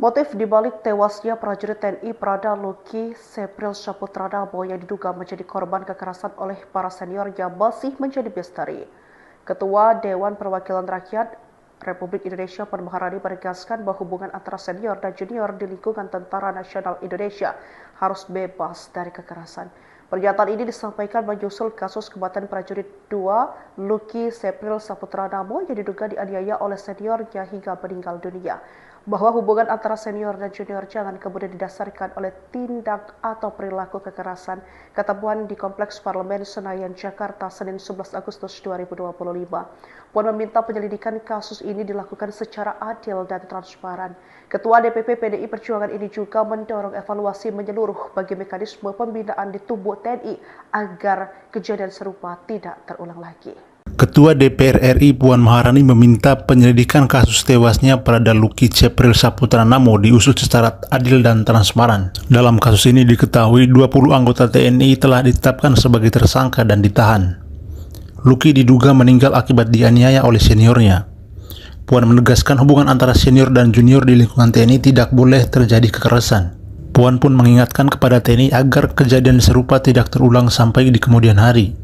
Motif dibalik tewasnya prajurit TNI Prada Luki Sepril Saputra Namo yang diduga menjadi korban kekerasan oleh para seniornya masih menjadi misteri. Ketua Dewan Perwakilan Rakyat Republik Indonesia Puan Maharani menegaskan bahwa hubungan antara senior dan junior di lingkungan Tentara Nasional Indonesia harus bebas dari kekerasan. Pernyataan ini disampaikan menyusul kasus kematian prajurit 2 Luki Sepril Saputra Namo yang diduga dianiaya oleh seniornya hingga meninggal dunia. Bahwa hubungan antara senior dan junior jangan kemudian didasarkan oleh tindak atau perilaku kekerasan, kata Puan di Kompleks Parlemen Senayan, Jakarta, Senin 11 Agustus 2025. Puan meminta penyelidikan kasus ini dilakukan secara adil dan transparan. Ketua DPP PDI Perjuangan ini juga mendorong evaluasi menyeluruh bagi mekanisme pembinaan di tubuh TNI agar kejadian serupa tidak terulang lagi. Ketua DPR RI Puan Maharani meminta penyelidikan kasus tewasnya Prada Luki Sepril Saputra Namo diusut secara adil dan transparan. Dalam kasus ini diketahui 20 anggota TNI telah ditetapkan sebagai tersangka dan ditahan. Luki diduga meninggal akibat dianiaya oleh seniornya. Puan menegaskan hubungan antara senior dan junior di lingkungan TNI tidak boleh terjadi kekerasan. Puan pun mengingatkan kepada TNI agar kejadian serupa tidak terulang sampai di kemudian hari.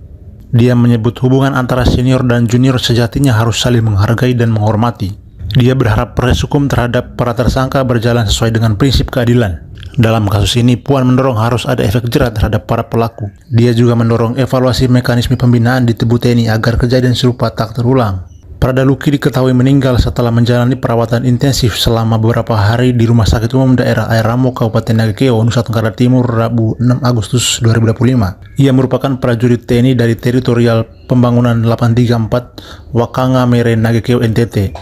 Dia menyebut hubungan antara senior dan junior sejatinya harus saling menghargai dan menghormati. Dia berharap proses hukum terhadap para tersangka berjalan sesuai dengan prinsip keadilan. Dalam kasus ini, Puan mendorong harus ada efek jerat terhadap para pelaku. Dia juga mendorong evaluasi mekanisme pembinaan di tubuh TNI agar kejadian serupa tak terulang. Prada Luki diketahui meninggal setelah menjalani perawatan intensif selama beberapa hari di Rumah Sakit Umum Daerah Air Ramo, Kabupaten Nagekeo, Nusa Tenggara Timur, Rabu 6 Agustus 2025. Ia merupakan prajurit TNI dari Teritorial Pembangunan 834 Wakanga Mere, Nagekeo, NTT.